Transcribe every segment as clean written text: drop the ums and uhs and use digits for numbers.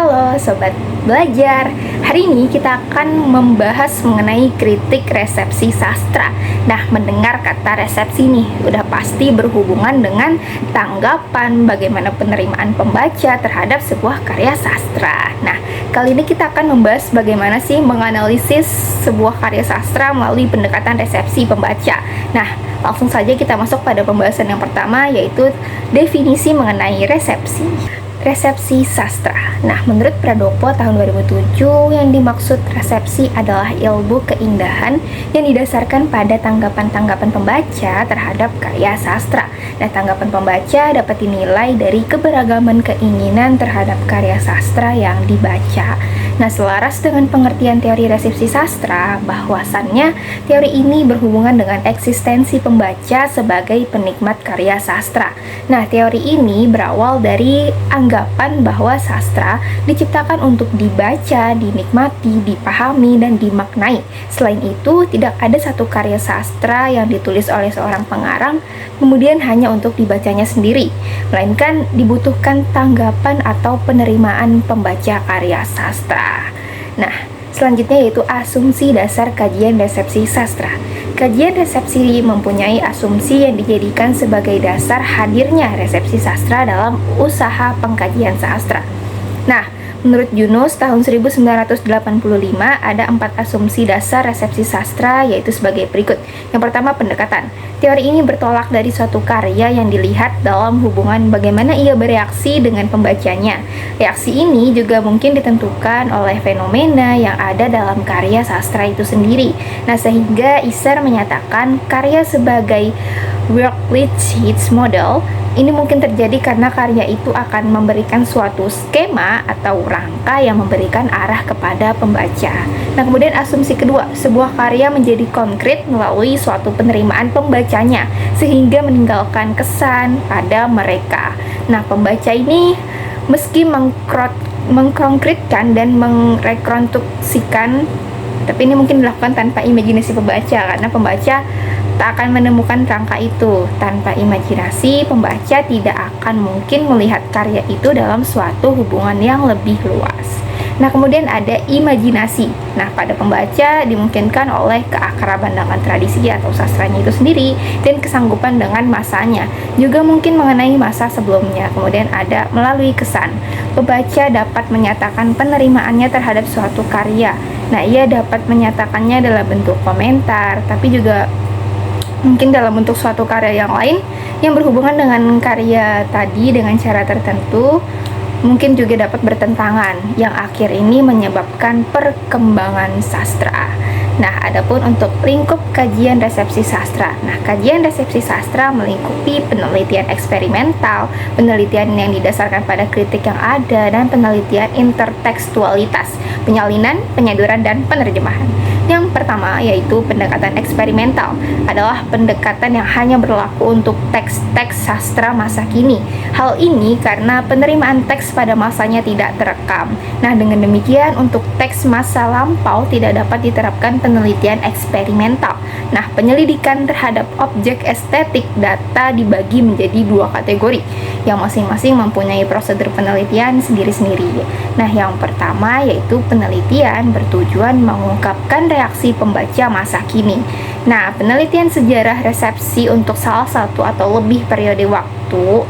Halo Sobat Belajar, hari ini kita akan membahas mengenai kritik resepsi sastra. Nah, mendengar kata resepsi nih, udah pasti berhubungan dengan tanggapan bagaimana penerimaan pembaca terhadap sebuah karya sastra. Nah, kali ini kita akan membahas bagaimana sih menganalisis sebuah karya sastra melalui pendekatan resepsi pembaca. Nah, langsung saja kita masuk pada pembahasan yang pertama, yaitu definisi mengenai resepsi. Resepsi sastra. Nah, menurut Pradopo tahun 2007, yang dimaksud resepsi adalah ilmu keindahan yang didasarkan pada tanggapan-tanggapan pembaca terhadap karya sastra. Nah, tanggapan pembaca dapat dinilai dari keberagaman keinginan terhadap karya sastra yang dibaca. Nah, selaras dengan pengertian teori resepsi sastra, bahwasannya teori ini berhubungan dengan eksistensi pembaca sebagai penikmat karya sastra. Nah, teori ini berawal dari anggapan bahwa sastra diciptakan untuk dibaca, dinikmati, dipahami, dan dimaknai. Selain itu, tidak ada satu karya sastra yang ditulis oleh seorang pengarang kemudian hanya untuk dibacanya sendiri, melainkan dibutuhkan tanggapan atau penerimaan pembaca karya sastra. Nah, selanjutnya yaitu asumsi dasar kajian resepsi sastra. Kajian resepsi mempunyai asumsi yang dijadikan sebagai dasar hadirnya resepsi sastra dalam usaha pengkajian sastra. Nah, menurut Yunus tahun 1985 ada 4 asumsi dasar resepsi sastra, yaitu sebagai berikut. Yang pertama, pendekatan. Teori ini bertolak dari suatu karya yang dilihat dalam hubungan bagaimana ia bereaksi dengan pembacanya. Reaksi ini juga mungkin ditentukan oleh fenomena yang ada dalam karya sastra itu sendiri. Nah, sehingga Isar menyatakan karya sebagai work which hits model. Ini mungkin terjadi karena karya itu akan memberikan suatu skema atau rangka yang memberikan arah kepada pembaca. Nah, kemudian asumsi kedua, sebuah karya menjadi konkret melalui suatu penerimaan pembacanya, sehingga meninggalkan kesan pada mereka. Nah, pembaca ini meski mengkonkretkan dan merekonstruksikan, tapi ini mungkin dilakukan tanpa imajinasi pembaca, karena pembaca tak akan menemukan rangka itu. Tanpa imajinasi, pembaca tidak akan mungkin melihat karya itu dalam suatu hubungan yang lebih luas. Nah, kemudian ada imajinasi. Nah, pada pembaca dimungkinkan oleh keakraban dengan tradisi atau sastranya itu sendiri dan kesanggupan dengan masanya. Juga mungkin mengenai masa sebelumnya. Kemudian ada melalui kesan. Pembaca dapat menyatakan penerimaannya terhadap suatu karya. Nah, ia dapat menyatakannya dalam bentuk komentar, tapi juga mungkin dalam bentuk suatu karya yang lain yang berhubungan dengan karya tadi dengan cara tertentu, mungkin juga dapat bertentangan, yang akhir ini menyebabkan perkembangan sastra. Nah, adapun untuk lingkup kajian resepsi sastra. Nah, kajian resepsi sastra melingkupi penelitian eksperimental, penelitian yang didasarkan pada kritik yang ada, dan penelitian intertekstualitas, penyalinan, penyaduran, dan penerjemahan. Yang pertama yaitu pendekatan eksperimental, adalah pendekatan yang hanya berlaku untuk teks-teks sastra masa kini. Hal ini karena penerimaan teks pada masanya tidak terekam. Nah, dengan demikian untuk teks masa lampau tidak dapat diterapkan penelitian eksperimental. Nah, penyelidikan terhadap objek estetik data dibagi menjadi 2 kategori, yang masing-masing mempunyai prosedur penelitian sendiri-sendiri. Nah, yang pertama yaitu penelitian bertujuan mengungkapkan reaksi pembaca masa kini. Nah, penelitian sejarah resepsi untuk salah satu atau lebih periode waktu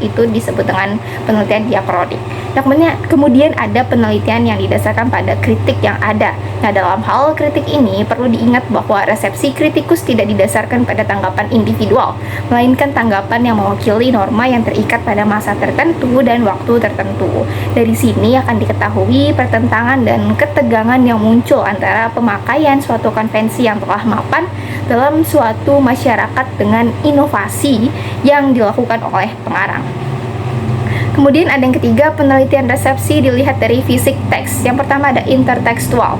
itu disebut dengan penelitian diakronik. Nah, kemudian ada penelitian yang didasarkan pada kritik yang ada. Nah, dalam hal kritik ini perlu diingat bahwa resepsi kritikus tidak didasarkan pada tanggapan individual, melainkan tanggapan yang mewakili norma yang terikat pada masa tertentu dan waktu tertentu. Dari sini akan diketahui pertentangan dan ketegangan yang muncul antara pemakaian suatu konvensi yang telah mapan dalam suatu masyarakat dengan inovasi yang dilakukan oleh pengarang. Kemudian ada yang ketiga, penelitian resepsi dilihat dari fisik teks. Yang pertama ada intertekstual.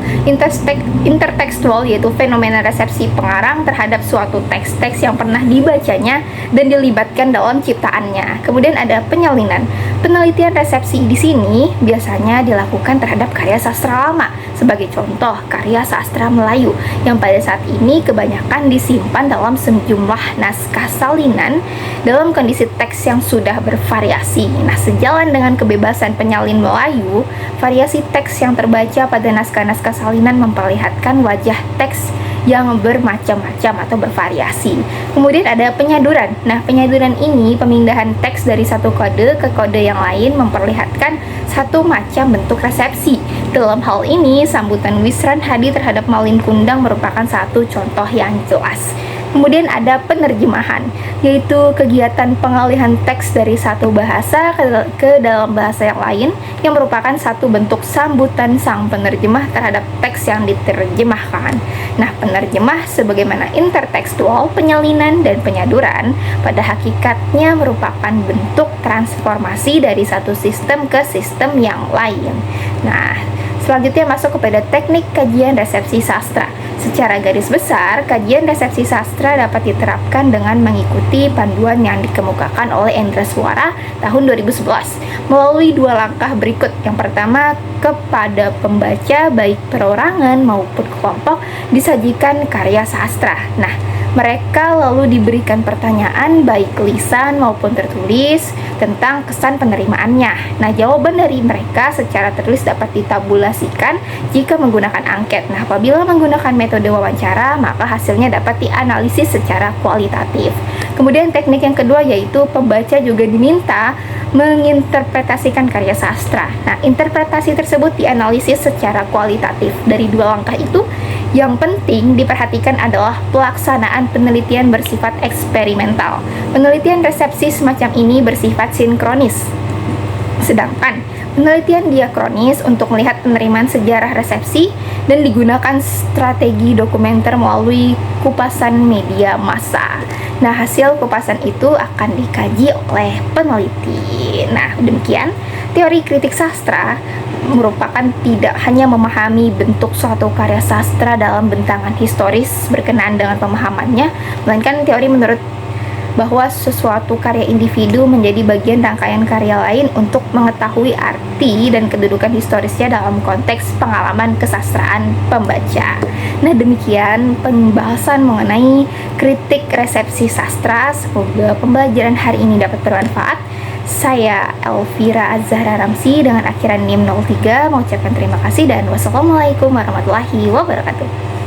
Intertekstual yaitu fenomena resepsi pengarang terhadap suatu teks-teks yang pernah dibacanya dan dilibatkan dalam ciptaannya. Kemudian ada penyalinan. Penelitian resepsi di sini biasanya dilakukan terhadap karya sastra lama. Sebagai contoh, karya sastra Melayu yang pada saat ini kebanyakan disimpan dalam sejumlah naskah salinan dalam kondisi teks yang sudah bervariasi. Nah, sejalan dengan kebebasan penyalin Melayu, variasi teks yang terbaca pada naskah-naskah salinan memperlihatkan wajah teks yang bermacam-macam atau bervariasi. Kemudian ada penyaduran. Nah, penyaduran ini pemindahan teks dari satu kode ke kode yang lain memperlihatkan satu macam bentuk resepsi. Dalam hal ini, sambutan Wisran Hadi terhadap Malin Kundang merupakan satu contoh yang jelas. Kemudian ada penerjemahan, yaitu kegiatan pengalihan teks dari satu bahasa ke dalam bahasa yang lain yang merupakan satu bentuk sambutan sang penerjemah terhadap teks yang diterjemahkan. Nah, penerjemah sebagaimana intertekstual, penyalinan, dan penyaduran pada hakikatnya merupakan bentuk transformasi dari satu sistem ke sistem yang lain. Nah, selanjutnya masuk kepada teknik kajian resepsi sastra. Secara garis besar, kajian resepsi sastra dapat diterapkan dengan mengikuti panduan yang dikemukakan oleh Endra Suara tahun 2011 melalui dua langkah berikut. Yang pertama, kepada pembaca baik perorangan maupun kelompok disajikan karya sastra. Nah, mereka lalu diberikan pertanyaan baik lisan maupun tertulis tentang kesan penerimaannya. Nah, jawaban dari mereka secara tertulis dapat ditabulasikan jika menggunakan angket. Nah, apabila menggunakan metode wawancara, maka hasilnya dapat dianalisis secara kualitatif. Kemudian teknik yang kedua yaitu pembaca juga diminta menginterpretasikan karya sastra. Nah, interpretasi tersebut dianalisis secara kualitatif. Dari dua langkah itu, yang penting diperhatikan adalah pelaksanaan penelitian bersifat eksperimental. Penelitian resepsi semacam ini bersifat sinkronis. Sedangkan penelitian diakronis untuk melihat penerimaan sejarah resepsi dan digunakan strategi dokumenter melalui kupasan media massa. Nah, hasil kupasan itu akan dikaji oleh peneliti. Nah, demikian teori kritik sastra merupakan tidak hanya memahami bentuk suatu karya sastra dalam bentangan historis berkenaan dengan pemahamannya, melainkan teori menurut bahwa sesuatu karya individu menjadi bagian rangkaian karya lain untuk mengetahui arti dan kedudukan historisnya dalam konteks pengalaman kesastraan pembaca. Nah, demikian pembahasan mengenai kritik resepsi sastra. Semoga pembelajaran hari ini dapat bermanfaat. Saya Elvira Azhara Ramsi dengan akhiran NIM 03 mengucapkan terima kasih dan wassalamualaikum warahmatullahi wabarakatuh.